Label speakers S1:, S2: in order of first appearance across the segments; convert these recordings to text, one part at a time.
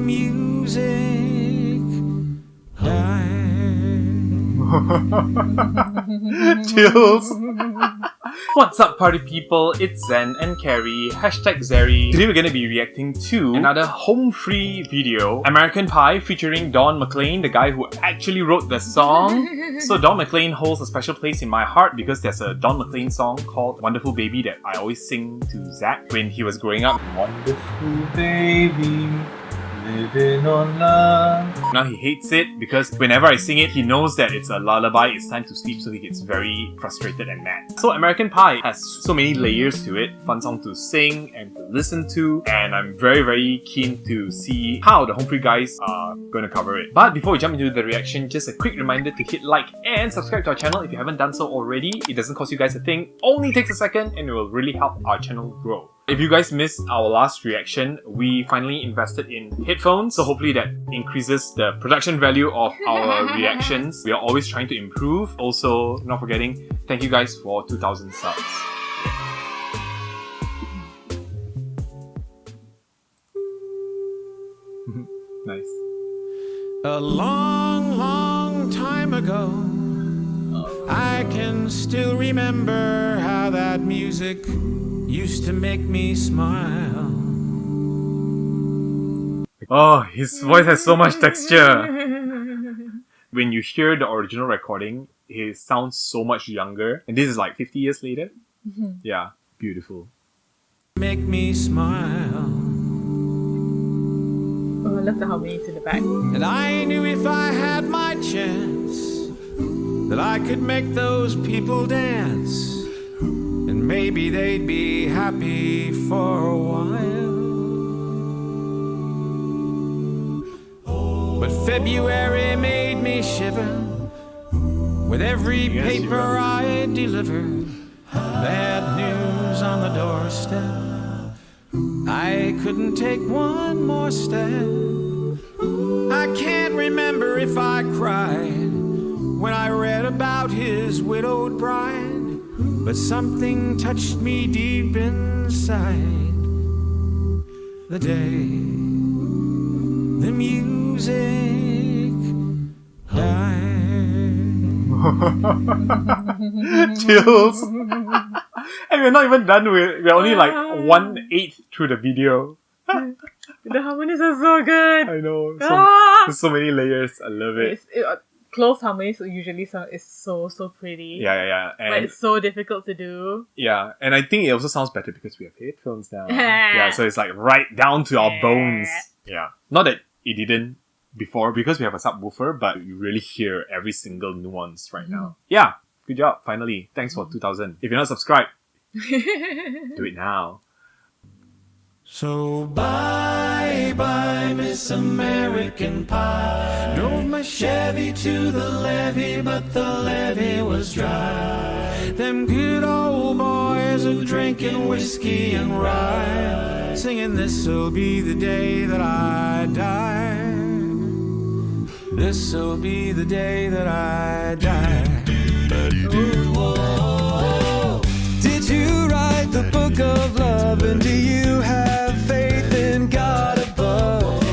S1: music died.
S2: Chills. What's up, party people? It's Zen and Carrie, #Zeri. Today we're going to be reacting to another home free video, American Pie, featuring Don McLean, the guy who actually wrote the song. So Don McLean holds a special place in my heart because there's a Don McLean song called Wonderful Baby that I always sing to Zach when he was growing up. Wonderful baby, living on love. Now he hates it because whenever I sing it, he knows that it's a lullaby, it's time to sleep, so he gets very frustrated and mad. So American Pie has so many layers to it, fun song to sing and to listen to, and I'm very keen to see how the Home Free guys are going to cover it. But before we jump into the reaction, just a quick reminder to hit like and subscribe to our channel if you haven't done so already. It doesn't cost you guys a thing, only takes a second, and it will really help our channel grow. If you guys missed our last reaction, we finally invested in headphones, so hopefully that increases the production value of our reactions. We are always trying to improve. Also, not forgetting, thank you guys for 2,000 subs. Nice.
S1: A long time ago, I can still remember how that music used to make me smile.
S2: Oh, his voice has so much texture. When you hear the original recording, he sounds so much younger. And this is like 50 years later. Yeah, beautiful.
S1: Make me smile.
S3: Oh, I love the harmonies in the back.
S1: And I knew if I had my chance that I could make those people dance. And maybe they'd be happy for a while. But February made me shiver with every paper I delivered. Bad news on the doorstep. I couldn't take one more step. I can't remember if I cried when I read about his widowed bride. But something touched me deep inside the day the music died.
S2: Chills. And we're not even done with. We're only like 1/8 through the video.
S3: The harmonies are so good.
S2: I know.
S3: Ah!
S2: There's so many layers. I love it.
S3: Close harmonies usually is so pretty.
S2: Yeah.
S3: But
S2: And
S3: it's so difficult to do.
S2: yeah, and I think it also sounds better because we have headphones now. Yeah, so it's like right down to our bones. Yeah. Not that it didn't before because we have a subwoofer, but you really hear every single nuance right now. Yeah, good job, finally. Thanks for 2,000. If you're not subscribed, do it now.
S1: So bye, Miss American Pie. Drove my Chevy to the levee, but the levee was dry. Them good old boys are drinking whiskey and rye, singing this'll be the day that I die. This'll be the day that I die. Did you write the book of love, and do you have faith in God above?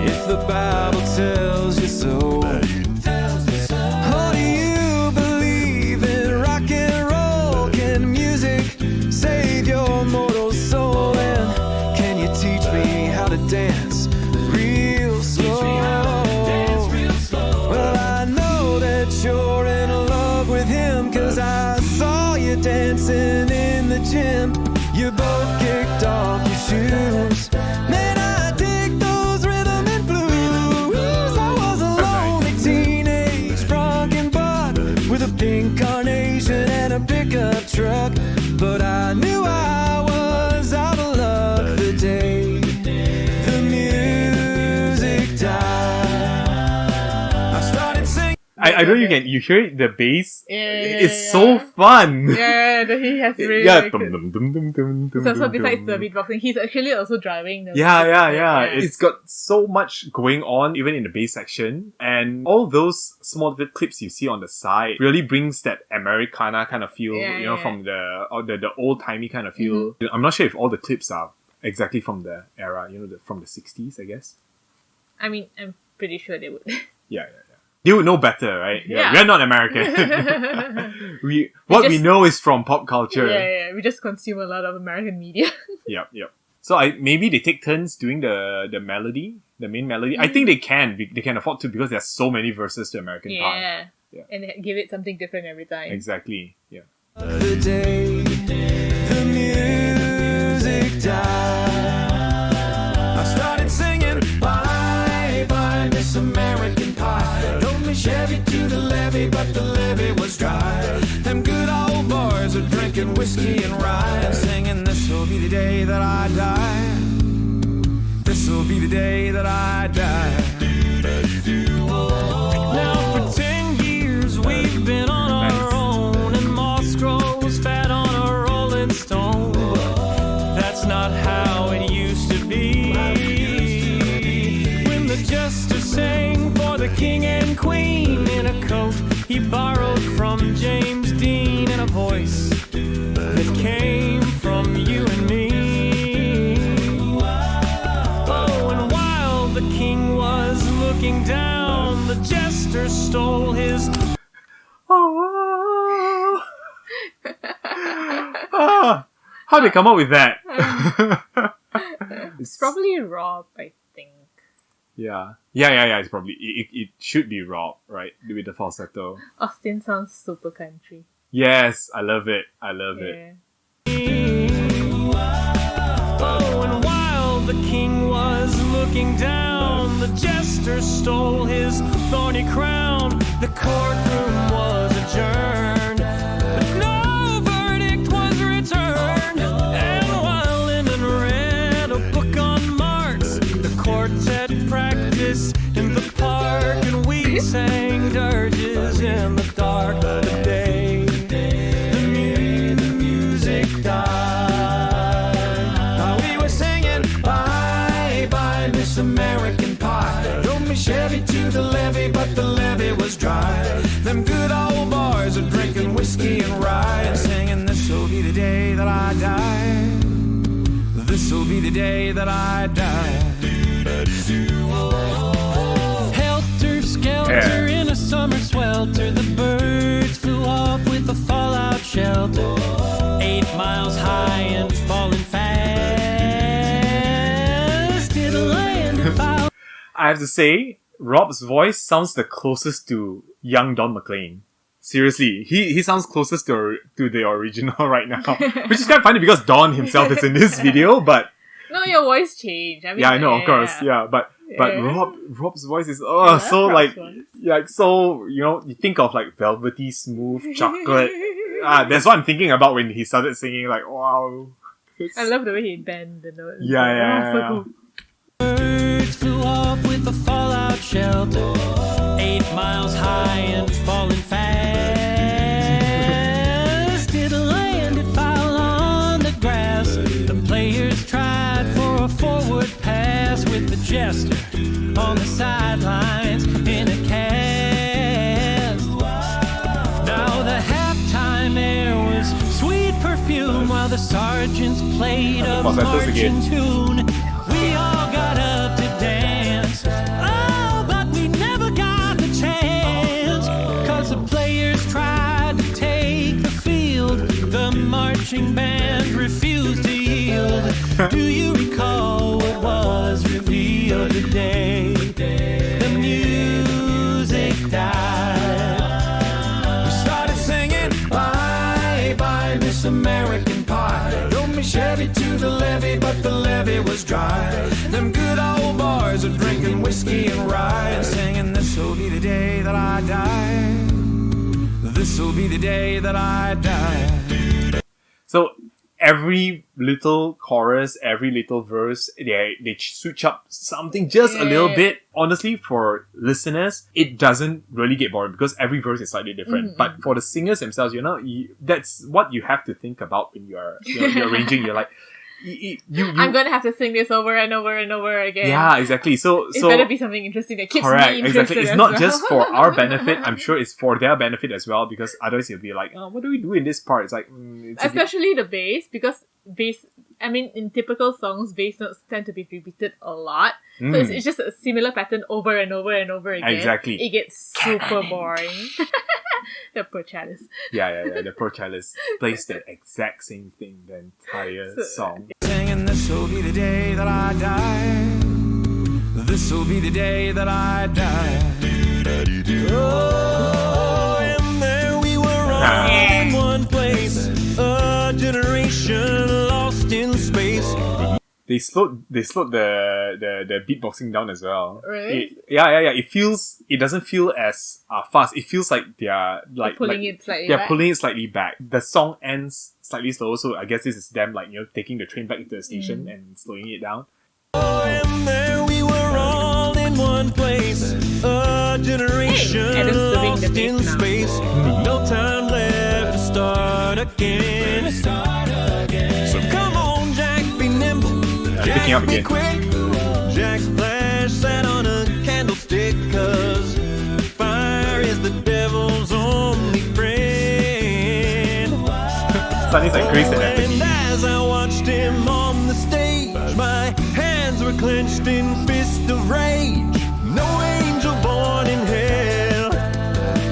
S1: If the Bible tells you so, or do you believe in rock and roll? Can music save your mortal soul? And can you teach me how to dance real slow? Well, I know that you're in love with him, 'cause I saw you dancing in the gym. You both kicked off your shoes. Man, I dig those rhythm and blues. I was a lonely teenage drunken buck with a pink carnation and a pickup truck. But I knew I was out of luck the day the music died. I started singing.
S2: I know you hear it, the bass.
S3: Yeah,
S2: It's so fun.
S3: Yeah, he has really
S2: Yeah.
S3: good. So besides the beatboxing, he's actually also driving the
S2: Yeah. It's got so much going on, even in the bass section. And all those small little clips you see on the side really brings that Americana kind of feel, from the old-timey kind of feel. I'm not sure if all the clips are exactly from the era, from the 60s, I guess.
S3: I mean, I'm pretty sure they would.
S2: Yeah. They would know better, right?
S3: Yeah.
S2: We're not American. we know is from pop culture.
S3: Yeah. We just consume a lot of American media.
S2: Yep. So maybe they take turns doing the melody, the main melody. I think they can afford to because there's so many verses to American Pie.
S3: Yeah. And give it something different every time.
S2: Exactly. Yeah.
S1: The day the music died, I started singing bye bye Miss American Pie. Drove me Chevy to the levee, but the levee was dry. Them good old boys are drinking whiskey and rye, singing this'll be the day that I die. This'll be the day that I die. Now for 10 years we've been on our own, and moss grows fat on a rolling stone. That's not how it used to be. When the jester sang for the king and queen in a coat he borrowed from James Dean, and a voice that came from you and me. Oh, and while the king was looking down, the jester stole his...
S2: How'd they come up with that?
S3: It's probably Rob, I think.
S2: Yeah. It's probably it should be Rob, right? With the falsetto.
S3: Austin sounds super country.
S2: Yes, I love it.
S3: Yeah.
S1: Oh, and while the king was looking down, the jester stole his thorny crown. The courtroom was adjourned, but no verdict was returned. And while Lyndon read a book on Marx, the quartet practiced in the park, and we sang dirges in the dark. The day the music died, we were singing bye bye Miss American Pie. Drove me Chevy to the levee, but the levee was dry. Them good old boys are drinking whiskey and rye, and singing this'll be the day that I die. This'll be the day that I die. Helter skelter in a summer swelter, the birds flew off with a fallout shelter. 8 miles high and falling fast. It'll land if I...
S2: I have to say, Rob's voice sounds the closest to young Don McLean. Seriously, he sounds closest to the original right now, which is kind of funny because Don himself is in this video. But
S3: No, your voice changed. I mean,
S2: yeah, I know, of course, yeah. But
S3: Yeah.
S2: Rob's voice is
S3: love
S2: so
S3: Rob's
S2: like
S3: voice.
S2: so you think of like velvety smooth chocolate. That's what I'm thinking about when he started singing. Like wow,
S3: I love the way he bend the notes.
S2: Yeah.
S3: So cool.
S1: Birds flew off with a fallout shelter, 8 miles high and falling fast. It landed foul on the grass. The players tried for a forward pass with the jester on the sidelines in a cast. Now the halftime air was sweet perfume while the sergeants played a
S2: Falsettos again.
S1: marching tune. We all got up to dance, oh, but we never got the chance, 'cause the players tried to take the field. The marching band refused to yield. Do you recall what was revealed today? The music died. We started singing bye bye Miss American Pie. Drove me Chevy to the levee, but the levee was dry. Them good old boys are drinking whiskey and rye, and singing this'll be the day that I die. This'll be the day that I die.
S2: So every little chorus, every little verse, they switch up something just a little bit. Honestly, for listeners, it doesn't really get boring because every verse is slightly different. But for the singers themselves, that's what you have to think about when you're arranging. You're like,
S3: I'm gonna have to sing this over and over and over again.
S2: Yeah, exactly. So
S3: It's better be something interesting that keeps
S2: correct,
S3: me interested.
S2: exactly. It's
S3: as
S2: not
S3: well.
S2: just for our benefit. I'm sure it's for their benefit as well, because otherwise you'll be like, oh, what do we do in this part? It's like, it's a bit-
S3: Especially the bass, because bass, I mean, in typical songs, bass notes tend to be repeated a lot. So it's just a similar pattern over and over and over again.
S2: Exactly.
S3: It gets super boring. The poor chalice.
S2: Yeah. The pro cellist plays the exact same thing the entire song.
S1: Singing, this'll be the day that I die. This'll be the day that I die. Oh, and there we were all in one place. A generation lost in space.
S2: They slowed the beatboxing down as well.
S3: Really?
S2: It doesn't feel as fast. It feels like they're
S3: Pulling it slightly
S2: they're
S3: back.
S2: pulling it slightly back. The song ends slightly slow, so I guess this is them taking the train back into the station and slowing it down.
S1: And there we were all in one place. A generation
S3: Hey, Adam's doing the
S1: lost
S3: bass
S1: in
S3: now.
S1: space. No time left to start again. So come on, Jack, be nimble. Jack,
S2: picking up
S1: be
S2: again.
S1: quick. Jack's flash sat on a candlestick, 'cause fire is the devil's only friend.
S2: Suddenly it's like Grace and
S1: And
S2: Anthony.
S1: as I watched him on the stage, my hands were clenched in fist of rage. No angel born in hell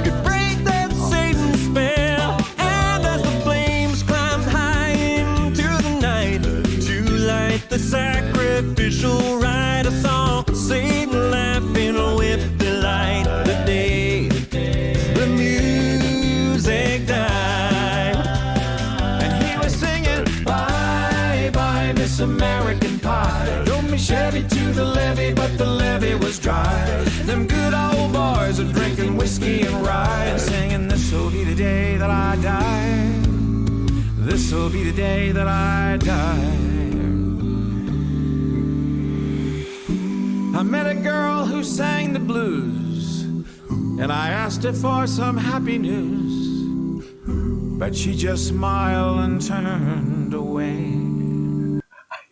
S1: could break that Satan spell. And as the flames climbed high into the night to light the sacrificial rite, I saw Satan laughing with delight. The day the music died, and he was singing, bye bye Miss American Pie. Drove me Chevy to the levee, but the levee was dry. Them good old boys are drinking whiskey and rye, and singing, this'll be the day that I die. This'll be the day that I die. I met a girl who sang the blues, and I asked her for some happy news, but she just smiled and turned away.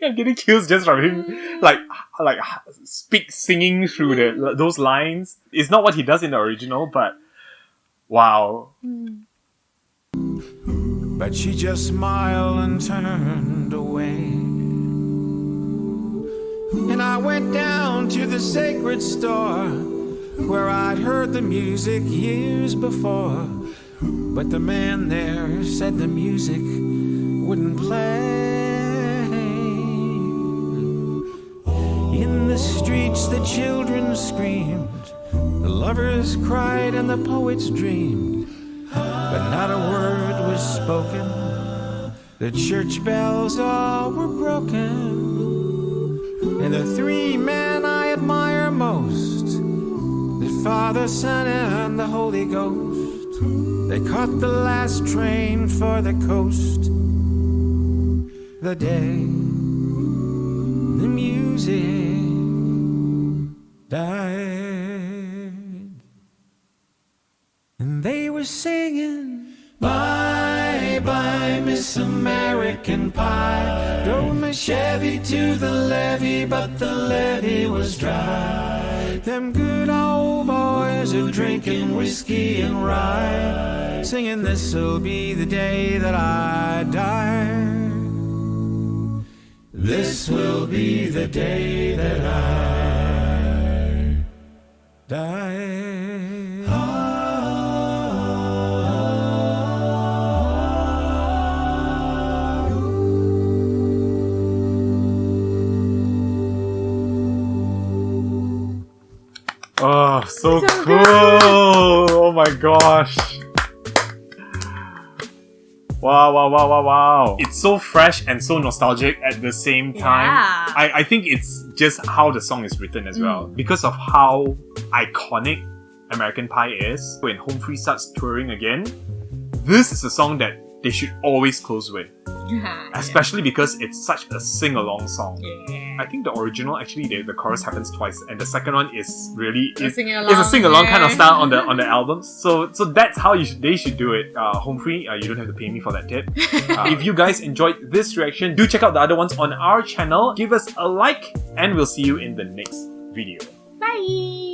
S2: I'm getting chills just from him, singing through those lines. It's not what he does in the original, but wow.
S1: But she just smiled and turned away. And I went down to the sacred store where I'd heard the music years before, but the man there said the music wouldn't play. In the streets the children screamed, the lovers cried and the poets dreamed, but not a word was spoken. The church bells all were broken. And the three men I admire most, the Father, Son, and the Holy Ghost, they caught the last train for the coast. The day the music died, and they were singing, bye bye Miss American Pie. Drove my Chevy to the levee, but the levee was dry. Them good old boys are drinking whiskey and rye, singing, this'll be the day that I die. This will be the day that I die.
S2: Oh, so
S3: So
S2: cool!
S3: good.
S2: Oh my gosh! Wow. It's so fresh and so nostalgic at the same time.
S3: Yeah.
S2: I think it's just how the song is written as well. Because of how iconic American Pie is, when Home Free starts touring again, this is a song that they should always close with. Especially because it's such a sing-along song.
S3: Yeah.
S2: I think the original, actually, the chorus happens twice, and the second one is really
S3: A
S2: it's
S3: sing-along,
S2: a sing-along kind of
S3: yeah.
S2: style on the album. So that's how they should do it. Home Free, you don't have to pay me for that tip. If you guys enjoyed this reaction, do check out the other ones on our channel. Give us a like, and we'll see you in the next video.
S3: Bye!